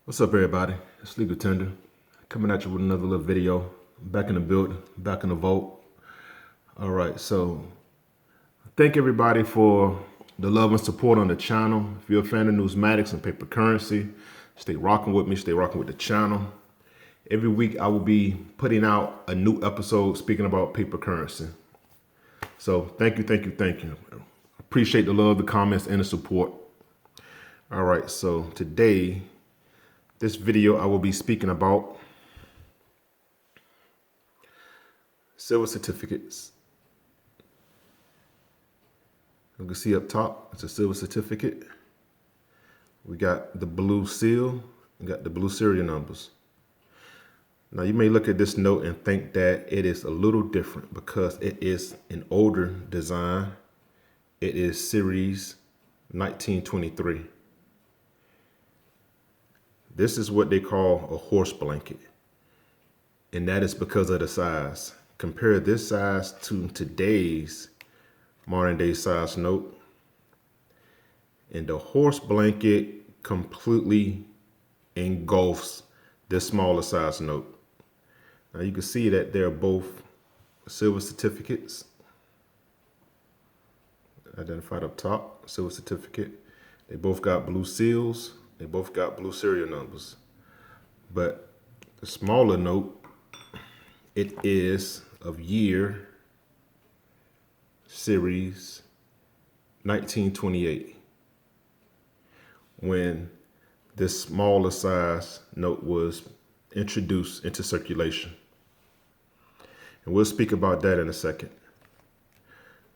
What's up, everybody? It's Legal Tender coming at you with another little video. Back in the building, back in the vault. All right, so thank everybody for the love and support on the channel. If you're a fan of numismatics and paper currency, stay rocking with me, stay rocking with the channel. Every week I will be putting out a new episode speaking about paper currency. So thank you, thank you, thank you. Appreciate the love, the comments, and the support. All right, so today, this video I will be speaking about silver certificates. You can see up top, it's a silver certificate. We got the blue seal, we got the blue serial numbers. Now you may look at this note and think that it is a little different because it is an older design. It is series 1923. This is what they call a horse blanket. And that is because of the size. Compare this size to today's modern day size note. And the horse blanket completely engulfs this smaller size note. Now you can see that they're both silver certificates. Identified up top, silver certificate. They both got blue seals. They both got blue serial numbers. But the smaller note, it is of year series 1928, when this smaller size note was introduced into circulation. And we'll speak about that in a second.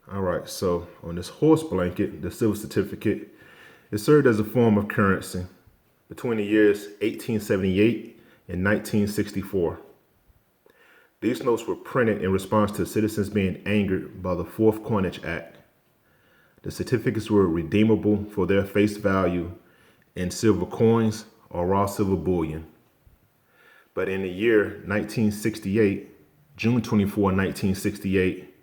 All right, so on this horse blanket, the silver certificate, it served as a form of currency between the years 1878 and 1964. These notes were printed in response to citizens being angered by the Fourth Coinage Act. The certificates were redeemable for their face value in silver coins or raw silver bullion. But in the year 1968, June 24, 1968,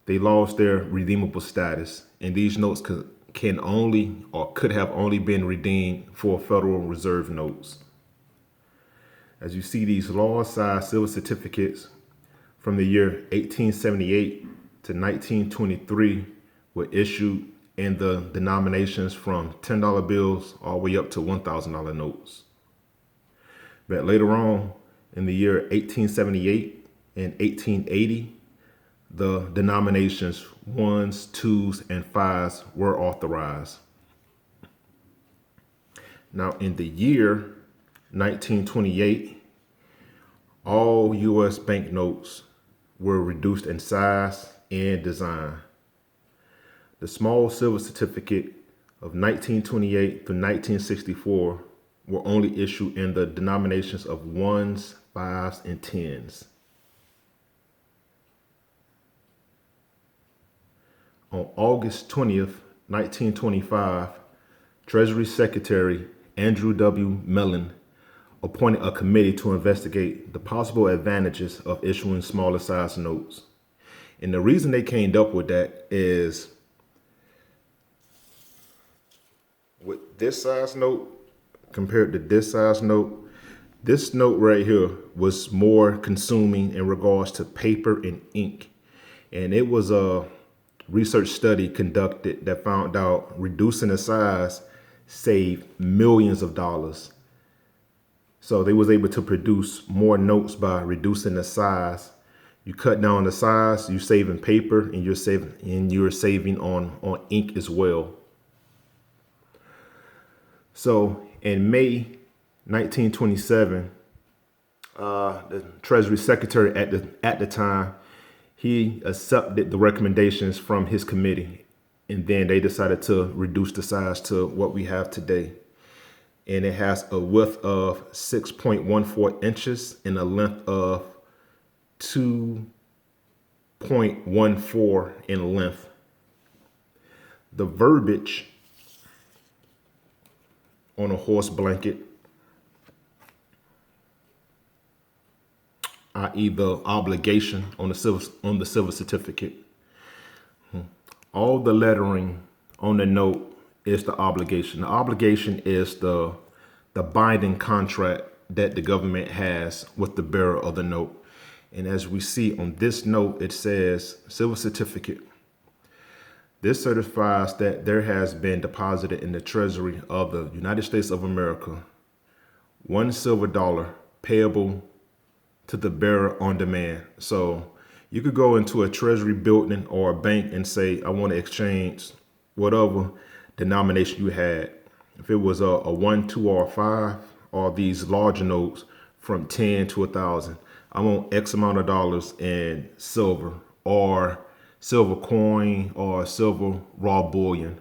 they lost their redeemable status, and these notes could have only been redeemed for Federal Reserve notes. As you see, these large size silver certificates from the year 1878 to 1923 were issued in the denominations from $10 bills all the way up to $1,000 notes. But later on, in the year 1878 and 1880, the denominations 1s, 2s, and 5s were authorized. Now, in the year 1928, all U.S. banknotes were reduced in size and design. The small silver certificate of 1928 through 1964 were only issued in the denominations of 1s, 5s, and 10s. On August 20th, 1925, Treasury Secretary Andrew W. Mellon appointed a committee to investigate the possible advantages of issuing smaller size notes. And the reason they came up with that is with this size note compared to this size note, this note right here was more consuming in regards to paper and ink. And it was a research study conducted that found out reducing the size saved millions of dollars. So they was able to produce more notes by reducing the size. You cut down the size, you're saving paper, and you're saving on ink as well. So in May 1927, the Treasury Secretary at the time, he accepted the recommendations from his committee, and then they decided to reduce the size to what we have today. And it has a width of 6.14 inches and a length of 2.14 in length. The verbiage on a horse blanket, i.e. the obligation on the silver certificate. All the lettering on the note is the obligation. The obligation is the the binding contract that the government has with the bearer of the note. And as we see on this note, it says silver certificate. This certifies that there has been deposited in the treasury of the United States of America $1 silver payable to the bearer on demand. So you could go into a treasury building or a bank and say, I want to exchange whatever denomination you had. If it was a 1, 2, or a 5, or these larger notes from 10 to 1,000, I want X amount of dollars in silver or silver coin or silver raw bullion.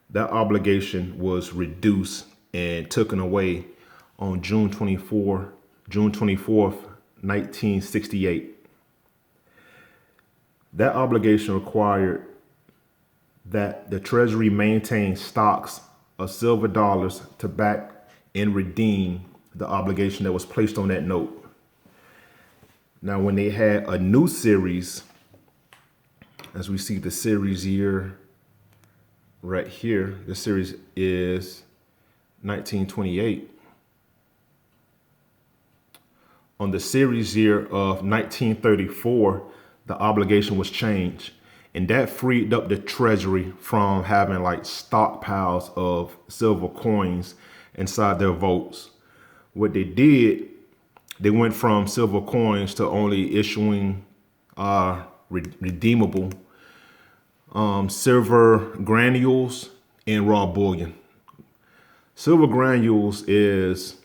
That obligation was reduced and taken away on June 24th, 1968. That obligation required that the Treasury maintain stocks of silver dollars to back and redeem the obligation that was placed on that note. Now, when they had a new series, as we see the series year right here, the series is 1928. On the series year of 1934, the obligation was changed, and that freed up the Treasury from having like stockpiles of silver coins inside their vaults. What they did, they went from silver coins to only issuing redeemable silver granules and raw bullion. Silver granules is,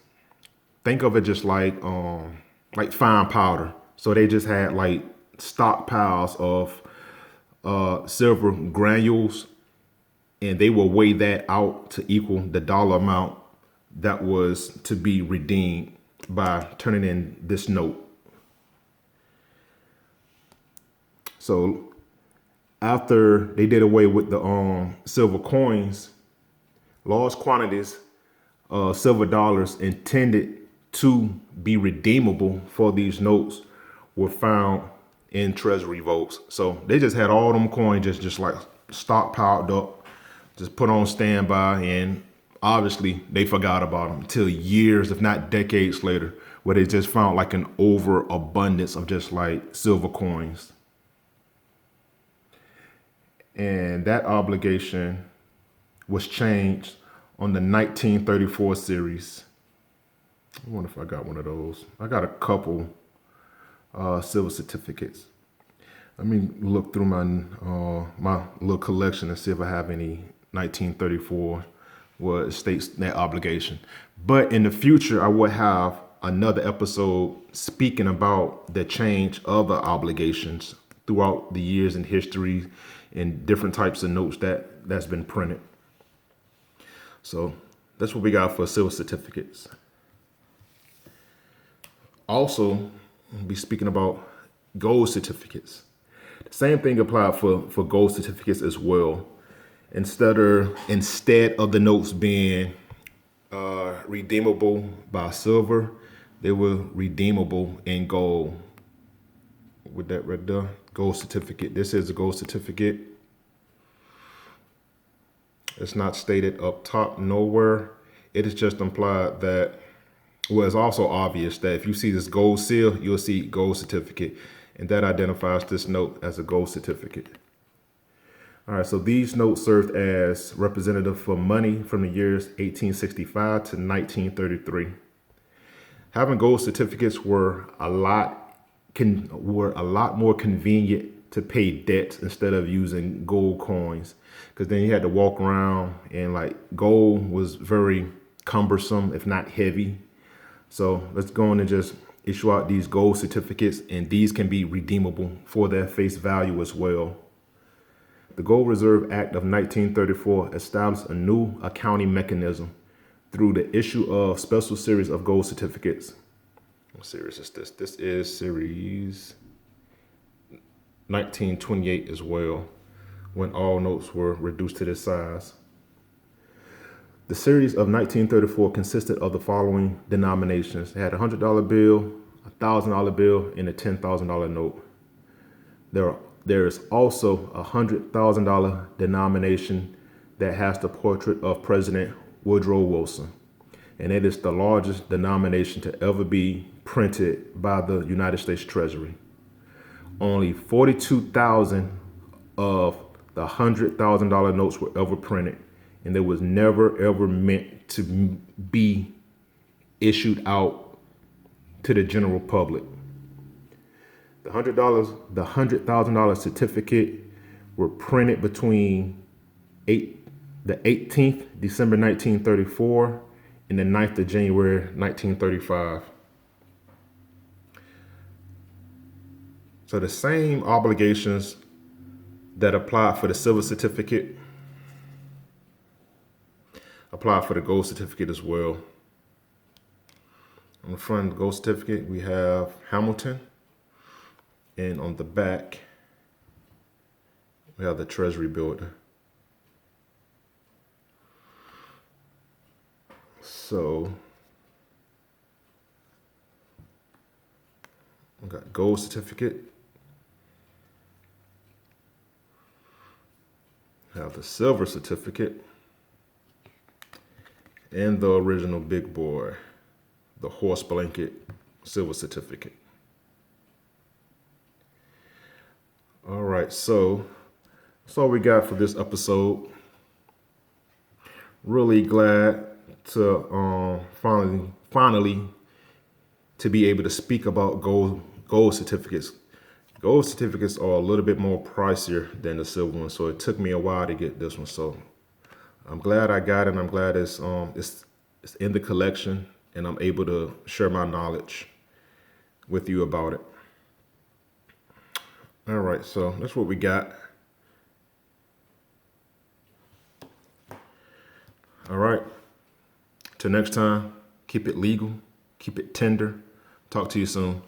think of it just like fine powder. So they just had like stockpiles of silver granules, and they will weigh that out to equal the dollar amount that was to be redeemed by turning in this note. So after they did away with the silver coins, large quantities of silver dollars intended to be redeemable for these notes were found in Treasury vaults. So they just had all them coins just like stockpiled up, just put on standby, and obviously they forgot about them until years, if not decades later, where they just found like an overabundance of just like silver coins. And that obligation was changed on the 1934 series. I wonder if I got one of those. I got a couple silver certificates. Let me look through my little collection and see if I have any 1934 where it states that obligation. But in the future, I would have another episode speaking about the change of the obligations throughout the years in history and different types of notes that's been printed. So that's what we got for silver certificates. Also, we'll be speaking about gold certificates. The same thing applied for gold certificates as well. Instead of the notes being redeemable by silver, they were redeemable in gold. With that right there, gold certificate. This is a gold certificate. It's not stated up top nowhere. It is just implied that, well, it's also obvious that if you see this gold seal, you'll see gold certificate, and that identifies this note as a gold certificate. All right, so these notes served as representative for money from the years 1865 to 1933. Having gold certificates were a lot more convenient to pay debts instead of using gold coins, because then you had to walk around, and like gold was very cumbersome, if not heavy. So let's go on and just issue out these gold certificates, and these can be redeemable for their face value as well. The Gold Reserve Act of 1934 established a new accounting mechanism through the issue of special series of gold certificates. What series is this? This is series 1928 as well, when all notes were reduced to this size. The series of 1934 consisted of the following denominations. It had a $100 bill, a $1,000 bill, and a $10,000 note. There is also a $100,000 denomination that has the portrait of President Woodrow Wilson. and it is the largest denomination to ever be printed by the United States Treasury. Only 42,000 of the $100,000 notes were ever printed, and it was never ever meant to be issued out to the general public. The $100,000 certificate were printed between the 18th December 1934 and the 9th of January 1935. So the same obligations that apply for the silver certificate apply for the gold certificate as well. On the front of the gold certificate, we have Hamilton, and on the back, we have the Treasury building. So we got gold certificate. Have the silver certificate and the original big boy, the horse blanket silver certificate. All right, so that's all we got for this episode. Really glad to finally to be able to speak about gold certificates. Gold certificates are a little bit more pricier than the silver one, so it took me a while to get this one. So I'm glad I got it. I'm glad it's in the collection, and I'm able to share my knowledge with you about it. All right, so that's what we got. All right. Till next time, keep it legal, keep it tender. Talk to you soon.